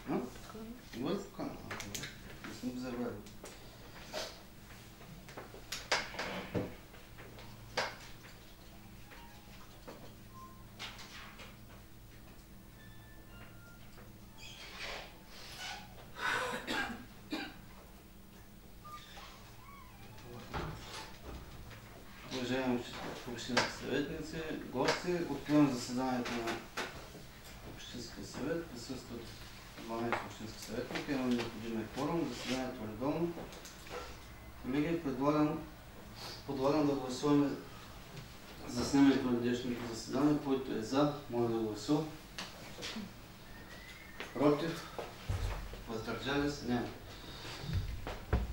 Има ли покана? Не съм го забравил. Уважаеми общински съветници, гости, откривам заседанието на Общинския съвет. Присъстват 12 общински съветника, имаме необходимия кворум, заседанието е редовно. Колеги, подлагам да гласуваме за снимането на днешното заседание, който е за, моля да гласува. Против? Въздържали се? Няма.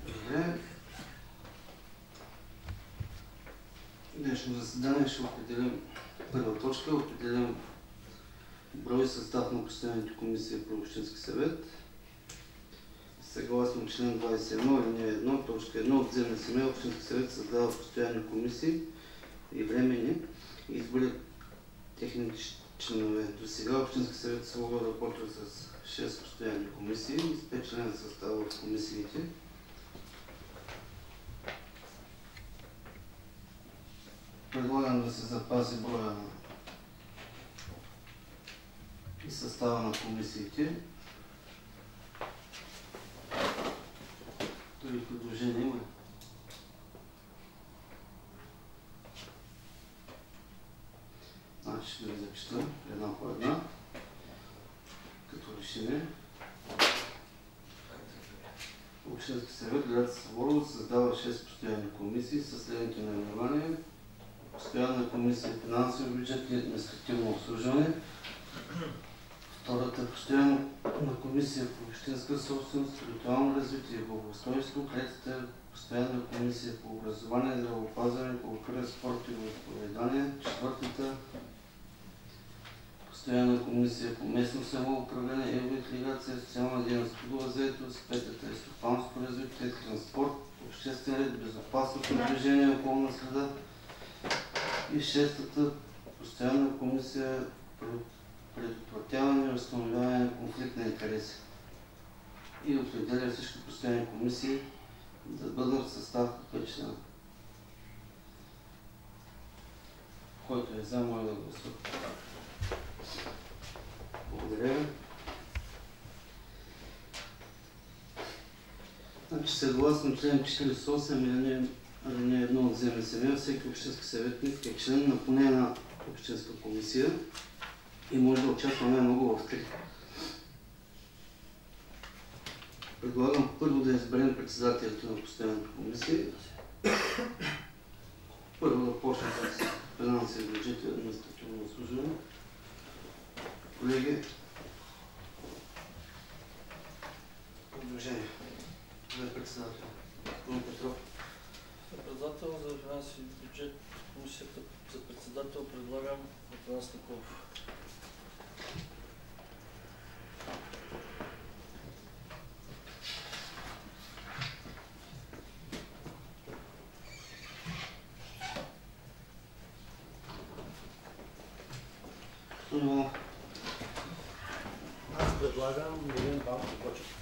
Добре. Днешно заседание ще определим първа точка, определим брой и състав на постоянните комисии по Общински съвет. Съгласно член 21, алинея 1, точка 1 от Земни семей, Общински съвет създава постоянни комисии и временни и изборят техните членове. До сега Общински съвет Слово работил с 6 постоянни комисии и с 5 члена състава от комисиите. Предлагам да се запази броя и състава на комисиите. Други предложения има ли? Значи ще да ви зачита една по една, като решение. Общински съвет Галята Съборова създава 6 постоянни комисии със следните наименования. Постоянна комисия финансово, бюджет и административно обслужване. Втората постоянна комисия по общинска собственост, териториално развитие и благоустройство. Третата постоянна комисия по образование, здравеопазване, култура, спорт и вероизповедание. Четвъртата постоянна комисия по местно самоуправление, евроинтеграция, социална дейност, трудова заетост. Петата е стопанско развитие, транспорт, обществен ред, безопасност на движение, околна среда. И шестата постоянна комисия предотвратяване и установяване на конфликт на интереси. И определя всички постоянни комисии да бъдат в състав от 5 члена. Който е за, моля да гласува. Благодаря ви. Значи, съгласно член 48 алинея 1 от Земни семей, всеки общински съветник е член на поне една общинска комисия и може да участва най-много в 3. Предлагам първо да изберем председателите на постоянната комисия. Първо да почнем с финанси, бюджет и административно обслужване. Колеги, предложение за председател. Петров. Председател за финанси и бюджет, комисията за председател предлагам Атанас Николов. Аз предлагам Милен Балко Кочев.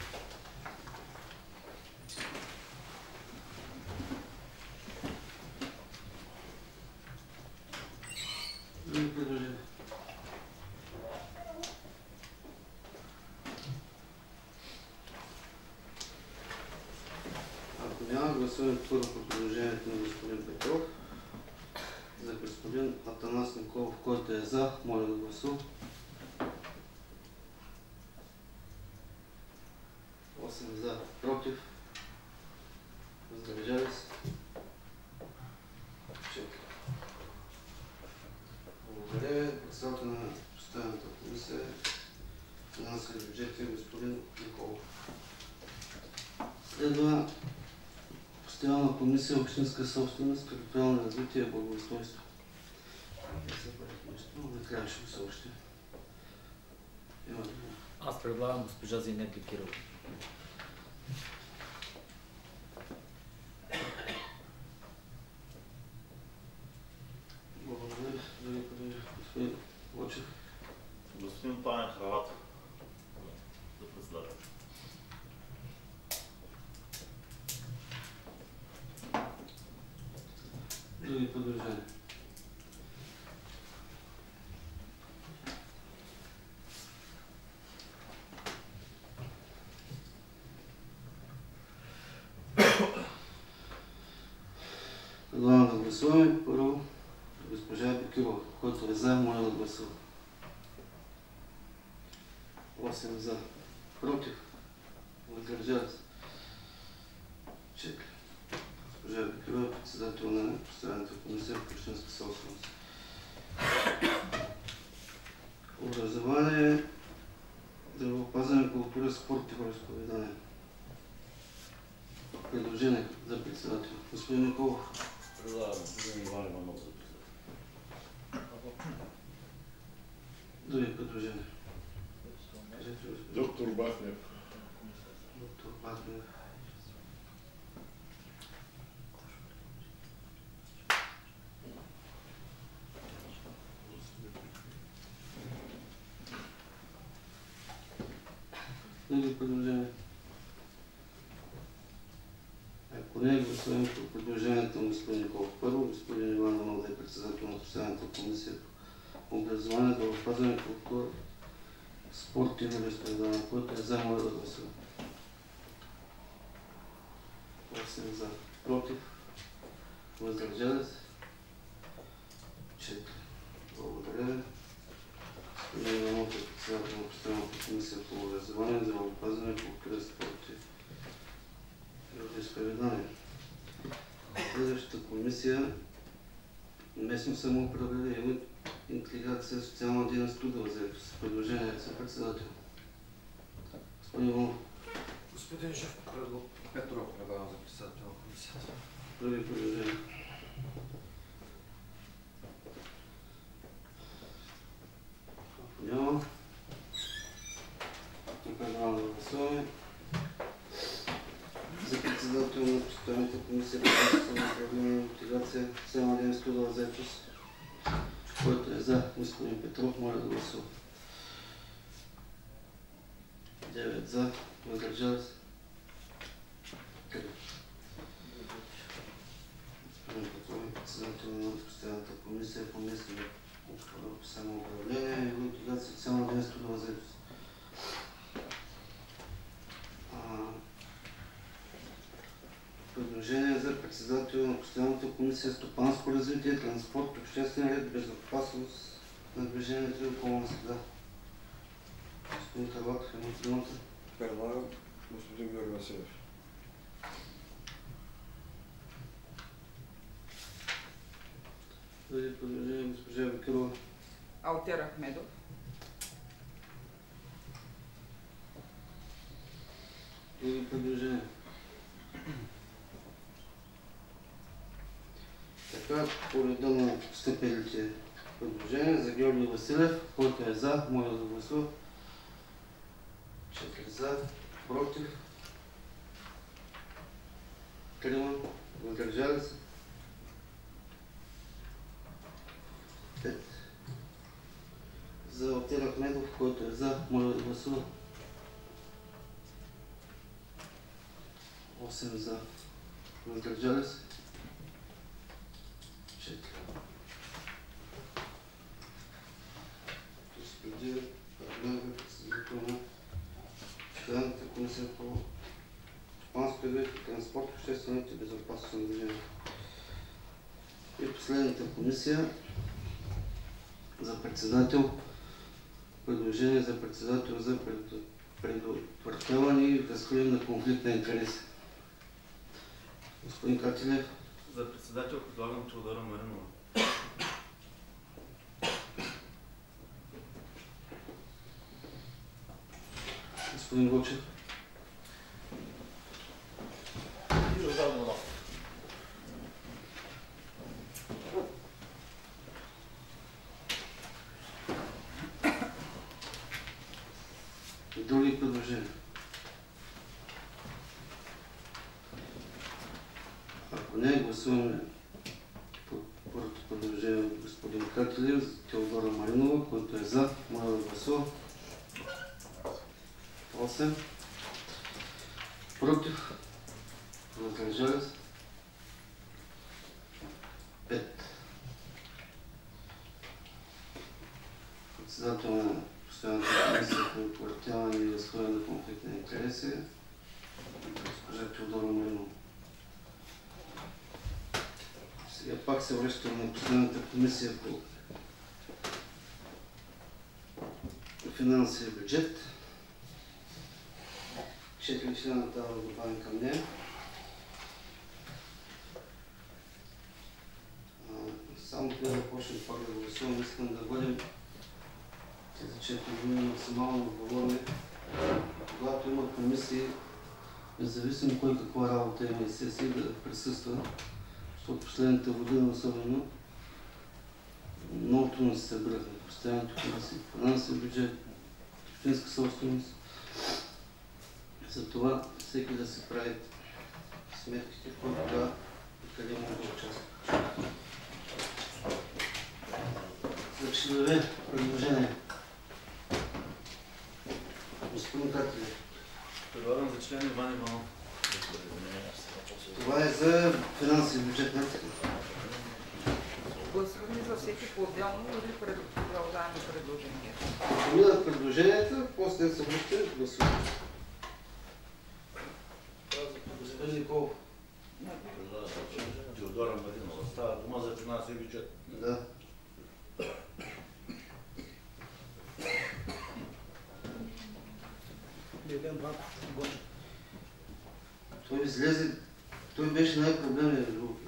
Ако няма, гласуваме първо по предложението на господин Петров. За господин Атанас Николов, който е за, моля да гласува. 8 за, против. Въздържали се. 4. Благодаря ви. Председател на постоянната комисия финансови бюджети господин Николов. Следва постоянна комисия общинска собственост, териториално развитие и благоустройство. Накрая ще го съобщи. Аз предлагам госпожа Зейнеп Бекирова. Благодаря. Господин Лочев. Господин Панен Хравата за председател. Други предложения? Предлагам да гласуваме. Първо, госпожа Бекирова, който е за, моля да гласува. 8 за. Против. Въздържали се. 4. Госпожа Бекирова, председател на постоянната комисия по общинска собственост. Образование, здравеопазване, култура, спорт и вероизповедание. Предложение за председател. Господин Николов. Предлагам господин Иван Иванов за председател. Други предложения. Доктор Бахнев. Доктор Бахнев. Други предложения. Ако не, гласуваме по предложението на господин Николов. Първо, господин Иван Иванов да е председател на постоянната комисия по образование, здравеопазване, култура, спорт и вероизповедание, който е за, моля да гласува. 8 за. Против. Въздържали се. 4. Благодаря. Господин Иванов е председател на постоянната комисия по образование, здравеопазване, култура, спорт и вероизповедание. Следващата комисия местно самоуправление, интеграция, социална дейност, трудова заетост. Предложение за председател. Господин Иванов. Господин Живко Петров предлагам за председател на комисията. Други предложения. Ако няма, предлагам да гласуваме за председател на постоянната комисия по самоуправление, интеграция, социална дейност, трудова заетост, който е за господин Петров, моля да гласува. 9 за, въздържали се. 3. Господин Петров е председател на постоянната комисия по местно самоуправление, интеграция, социална дейност, трудова заетост. Предложение за председател на постоянната комисия стопанско развитие, транспорт, обществен ред, безопасност на движението и околна среда. Господин Харлатов, имате думата. Предлагам господин Георги Василев. Други предложение, госпожа Бекирова. Алтер Ахмедов. Други предложения. Така, по реда на постъпилите предложения за Георги Василев, който е за, моля да гласува. 4 за, против, 3, въздържали се. 5. За Алтер Ахмедов, който е за, моля да гласува. 8 за, въздържали се. 4. Господин Павлев, председател на постоянната комисия по стопанско развитие, транспорт, обществените безопасност на движението. И последната комисия за председател, предложение за председател за предотвратяване и разкриване на конфликт на интереси. Господин Катилев. За председател предлагам Теодора Маринова. Господин Вълчев. И Розал Монов. Други предложения? Ако не, гласуваме първото предложение от господин Катилев за Теодора Маринова, който е за, моля да гласува. 8. Против. Въздържали се. 5. Председател на постоянната комисия по предотвратяване и разкриване на конфликт на интереси, госпожа Теодора Маринова. Сега пак се връщам на постоянната комисия по финанси и бюджет. 4 члена трябва да добавим към нея. Само преди да почнем пак да гласуваме, искам да бъдем тези 4 години максимално отговорни. Когато има комисии, независимо кой каква работа има и сесии, да присъства, защото последната година особено много трудно се събирахме. Постоянното комисии, финансов бюджет, общинска собственост. Затова всеки да се прави сметките, кой кога и къде може да участва. За членове предложение. Господин Кателев. Предлагам за член Иван Иванов. Това е за финансови бюджет, не така? Гласуваме за всеки по-отделно или продължаваме предложението? Ако минат предложенията, после се връщаме и гласуваме. Господин Николов. Теодора Маринова. Става дума за финансови бюджет. Да. Той излезе, той беше най-проблемният между другото.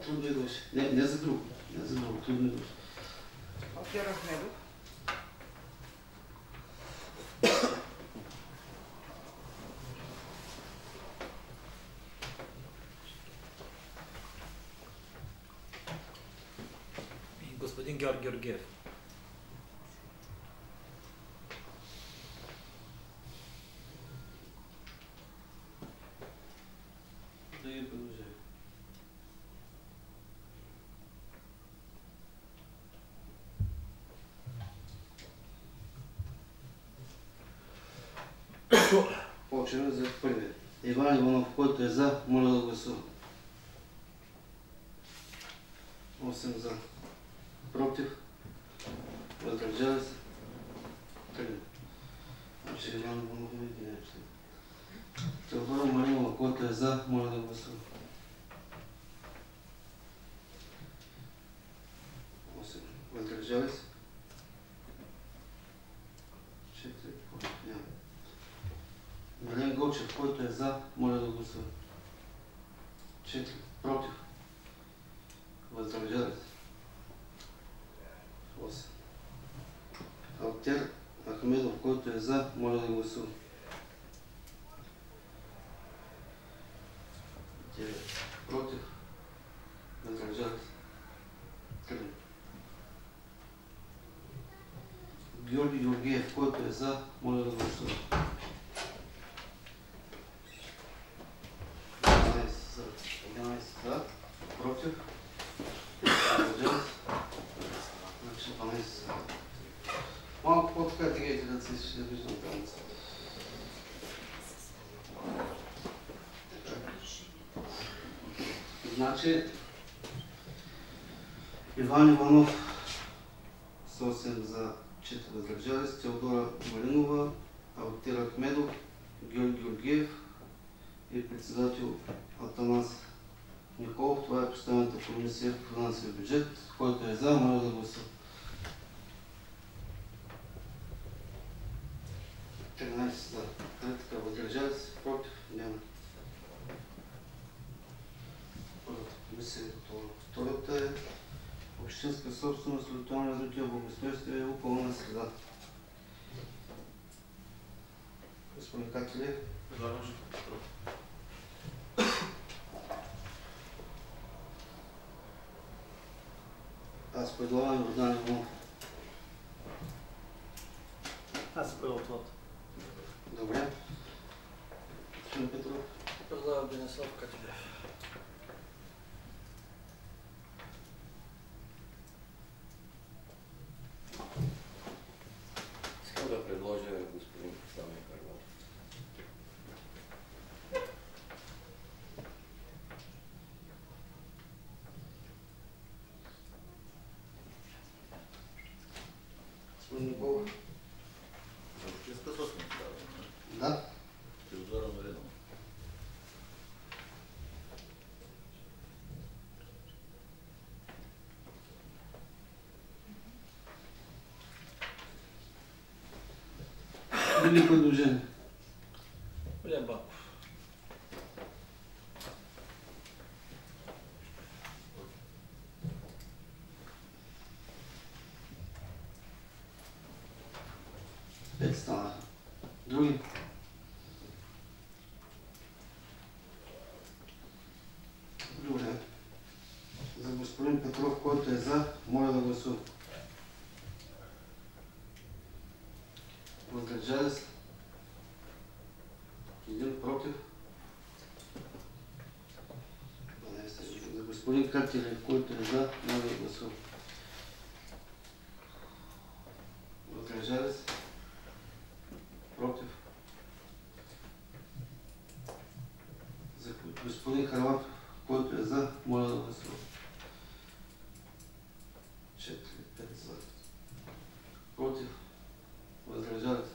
Трудно идваше. Не за друго. Не за друго. Трудно идваше. Алтер Ахмедов. И господин Георги Георгиев. Други предложения. Почваме за първия. Иван Иванов, който е за, моля да гласува. 8 за. Против. Въздържали се. 3. Значи Иван Иванов не види нещо. Теодора Маринова, който е за, моля да гласува. 8. Въздържали се. 4. Против. Няма. Милен Гълчев, който е за, моля да гласува. 4. Против. Въздържали се. 8. Алтер Ахмедов, който е за, моля да гласува. 9. Против. Въздържали се. 3. Георги Георгиев, който е за, моля да гласува. 11 за. Против. Въздържали се. Значи 12 за. Малко по-така дигайте ръце, ще виждам там. Значи Иван Иванов с 8 за 4 въздържали се, Теодора Маринова, Алтер Ахмедов, Георги Георгиев и председател Атанас Николов. Това е постоянната комисия по финансови бюджет, който е за, моля да гласува. 13 за. Така, въздържали се, против, няма. Първата комисия е готова. Втората е общинска собственост, териториално развитие, благоустройство и околна среда. Господин Кателев. Предлагам Живко Петров. Аз предлагам Йордан Иванов. Аз се правя отвод. Добре. Господин Петров. Предлагам Денислав Катилев. Искам да предложа Да. Теодора Маринова. Други предложения? Милен Банков. Пет станаха. Други? Добре. За господин Петров, който е за, моля да гласува. Въздържали се? Един против? 12. За господин Катилев, който е за, моля да гласува. Въздържали се? Против? За господин Харватов, който е за, моля да гласува. 4, 5 за. Против? Въздържали се?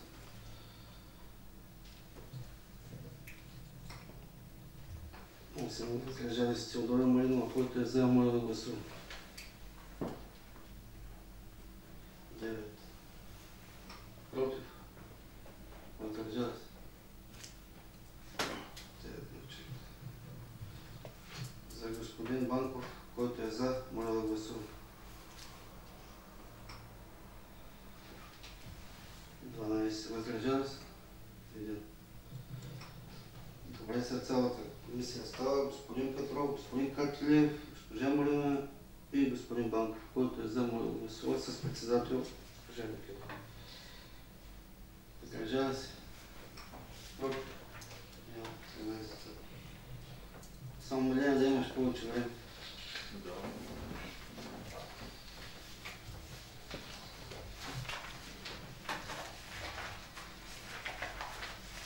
Въздържали се. Теодора Маринова, който е за, моля да гласува. 9. Против? Въздържали се? 9. За господин Банков, който е за, моля да гласува. 12. Въздържали се? 1. Добре, след цялата комисия става господин Петров, господин Катилев, госпожа Марина и господин Банков, който е за, моля да гласува с председател госпожа Микева. Въздържали се? Против? Няма. 13. Само моление да имаш повече време.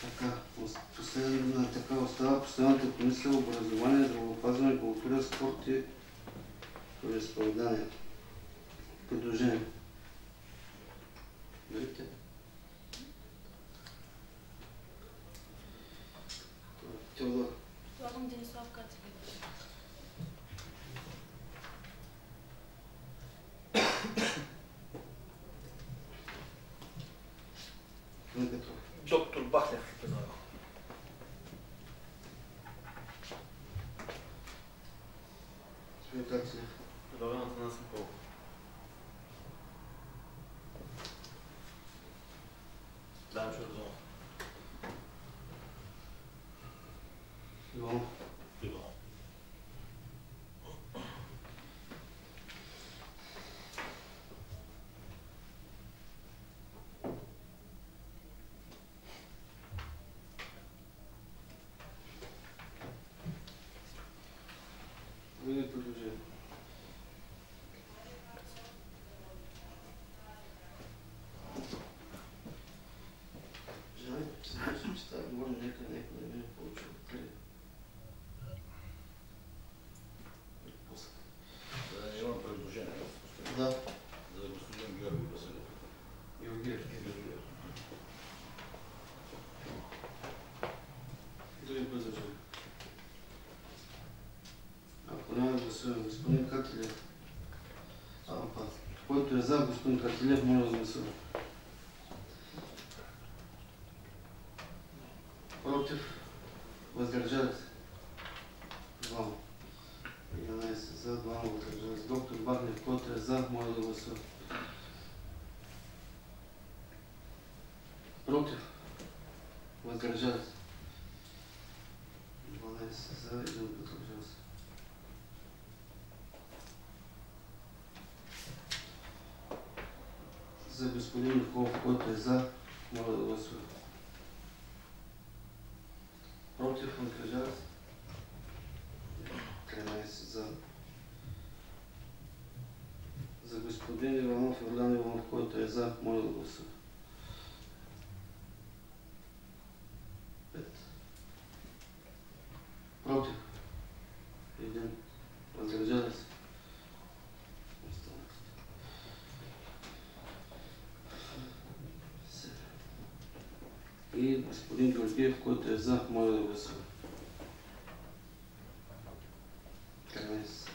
Така, последна така остава постоянната комисия образование, здравеопазване, култура, спорт и вероизповедание. Предложение. Видите? Теодор. Предлагам Денислав Кацев. Петров. Доктор Бахнев предлагам. Господин Катилев. Предлагам Атанас Николов. Дам Чорзонов. Иванов. Иванов. Други предложения. Желаете, че знаеш, че тази говорим някъде да не получи открие. Имам предложение. Да. За господин Георги Василев. Георгиев. Други предложения. Ако няма да гласуваме господин Катилев, който е за господин Катилев, моля да гласува. Против? Въздържали се? 2. 11 за, 2 въздържали се. Доктор Бахнев, който е за, моля да гласува. Против? Въздържали се? 12 за, 1 въздържал се. За господин Николов, който е за, моля да гласува. Против, въздържали се? 13 за. За господин Иванов, Йордан Иванов, който е за, моля да гласува. 5. Против? 1. Въздържали се? и господин Георгиев, който е за. Моля да гласува. 13.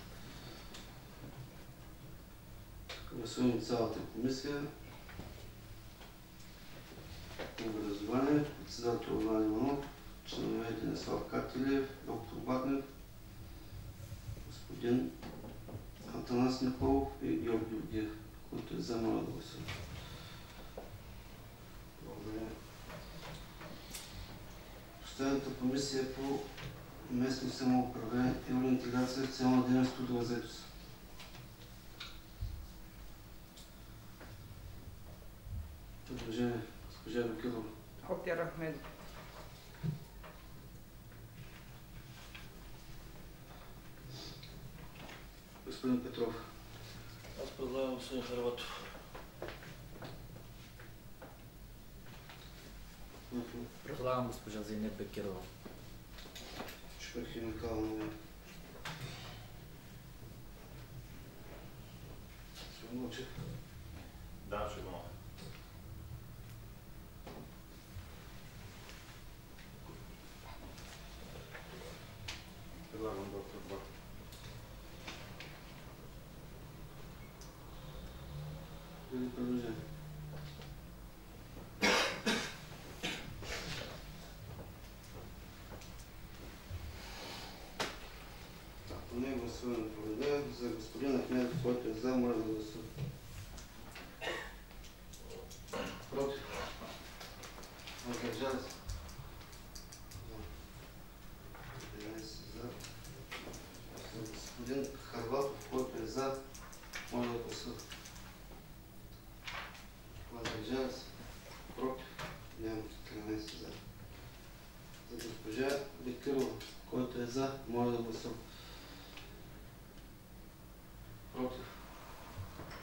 Гласуваме цялата комисия. Образование, председател Иван Иванов, членове Денислав Катилев, доктор Батнев, господин Атанас Николов и Георги Георгиев, който е за. Моля да гласува. Благодаря. Постоянната комисия по местно самоуправление и интеграция в социална дейност и трудова заетост. Предложение. Госпожа Бекирова. Оптер Ахмедов. Господин Петров. Аз предлагам господин Харватов. Предлагам госпожа Зейнеп Бекирова. Шпех химикална. Свободчев. Да, ще го. Предлагам доктор Батов. Други предложения? Ако не гласуваме проведе, за господин Ахмедов, който е за, моля да гласува. Против? Въздържали се? 11 за. За господин Харватов, който е за, моля да гласува. Въздържали се? Против? Няма. 13 за. За госпожа Бекирова, който е за, моля да гласува. Против?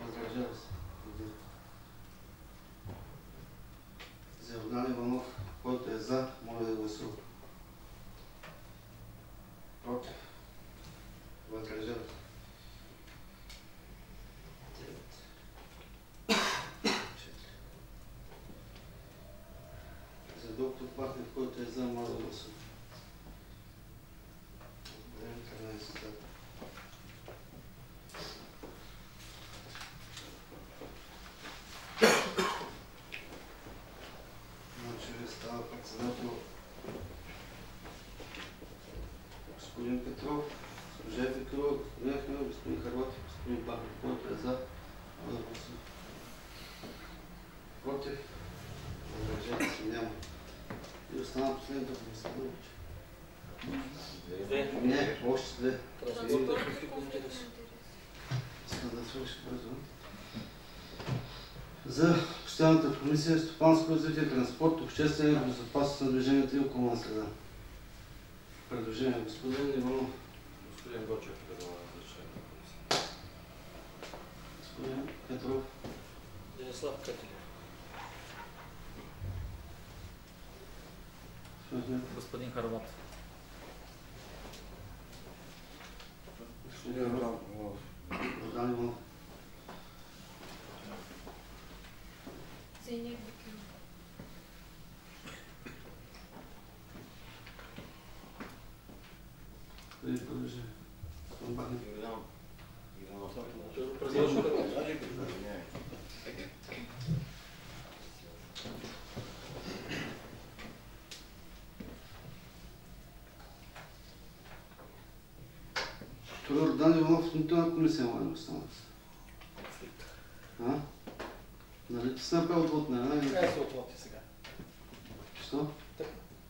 Въздържали се? За Йордан Иванов, който е за, моля да гласува. Против? Въздържали се? 9. За доктор Пахнев, който е за, моля да гласува. 13 за. Става председател господин Петров, госпожа Бекирова, господин Ахмедов, господин Харватов, господин Бахнев, който е за, моля да гласува. Против? Въздържали се? Няма. И остана последната комисия. Не, още две. Транспорта и конфликт на интереси. Искам да свърши бързо. За постоянната комисия стопанско развитие, транспорт, обществена безопасност на движението и околна среда. Предложение господин Иванов. Господин Гочев предлага за член на комисия. Господин Петров. Денислав Катилев. Господин Харватов. Господин Иванов. Йордан Иванов. Зейнеп Бекирова. Преди предложение. Господин Бахнев. Той го предложи като Това е Йордан Иванов, нито на комисия може да остане. А? Нали ти се направил от нея? Как се отлати сега? Що?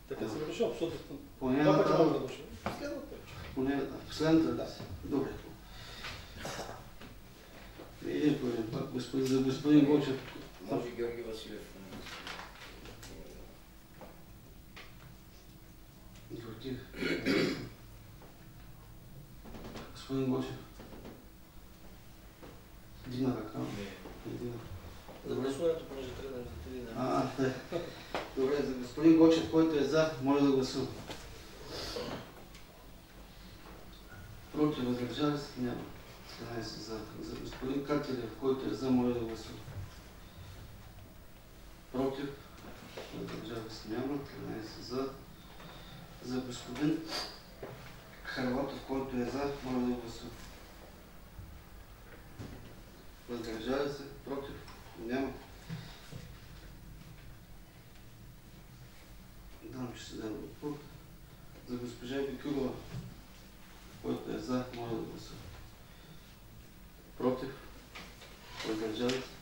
Така се дошъл, защото Поне това пък мога да... да дошъл. Следвате. Поне да... Последната да си. Добре. Един по един пак. За господин Гочев. Може Георги Василев. Георгиев. Господин Гочев. Дигна ръка. Не дигна. за гласуването, понеже трябва да за 3 дни. Да. Добре, за господин Гочев, който е за, моля да гласува. Против, въздържали се? Няма. 13 за. За господин Катилев, който е за, моля да гласува. Против, въздържали се няма, 13 за. За господин Харватов, който е за, моля да гласува. Въздържали се, против, няма. Дам, че се дава отпор. За госпожа Бикюрова, който е за, моля да гласува. Против, въздържали се.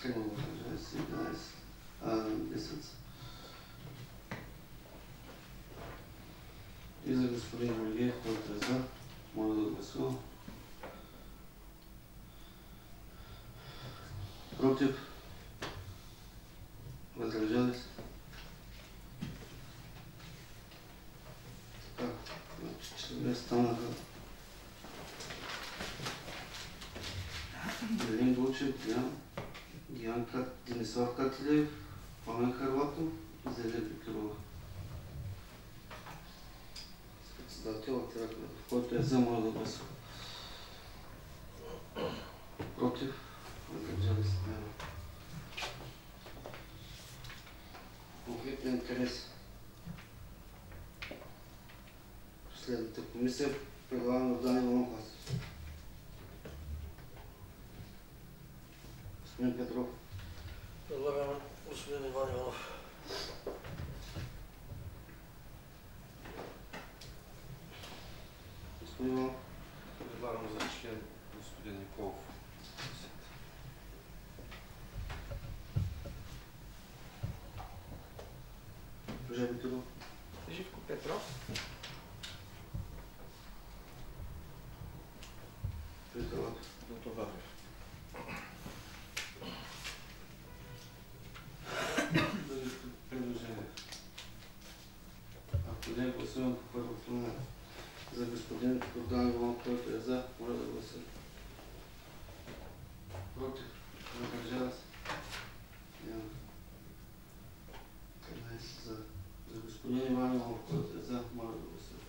Трима въздържали се, 10. И за господин Георгиев, който е за, моля да гласува. Против, въздържали се. Така, значи членове станаха Велин Булчев, Денислав Катилев, Пламен Харватов и Зелия Бикюрова. Председател, който е за, моля да гласува. Против, въздържали се, няма. Конфликт на интерес. Последната комисия предлагам в Дани Иванов. Господин Петров. Предлагаме господин Иван Иванов. Господин Иванов. Предлагам за член господин Николов. Госпожа Бикюрова. Живко Петров. Петров. Добавив. Предложение. Ако не гласувам по първото на за господин Богдан Иванов, който е за, моля да гласува. Против, въздържали се. Няма. 13 за. За господин Иван Иванов, който е за, моля да гласува.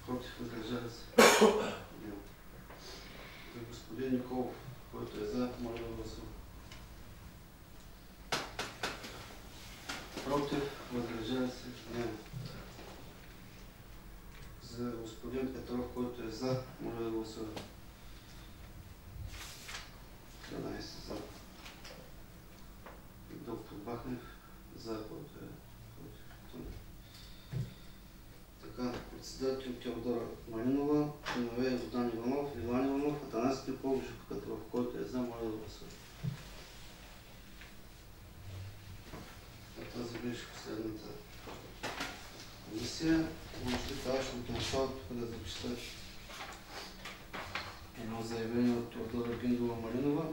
Против, въздържали се. Няма. За господин Николов, който е за, моля да гласува. Против, въздържали се, няма. За господин Петров, който е за, моля да гласува. 13 за. Доктор Бахнев, за, който е против. Така, председател Теодора Малинова, членове Богдан Иванов, Иван Иванов, Атанас Пепов, Живко Петров, който е за, моля да гласува. Тази беше последната комисия. Може трябваше от началото тук да запиша едно заявление от Теодора Гиндова Малинова,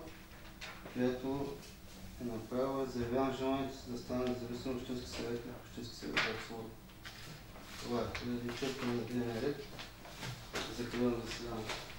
която е направила заявявам желанието си да стане независим общински съветник в общински съвет в Слово. Това е. Да изчерпваме на дневния ред. Закривам заседанието.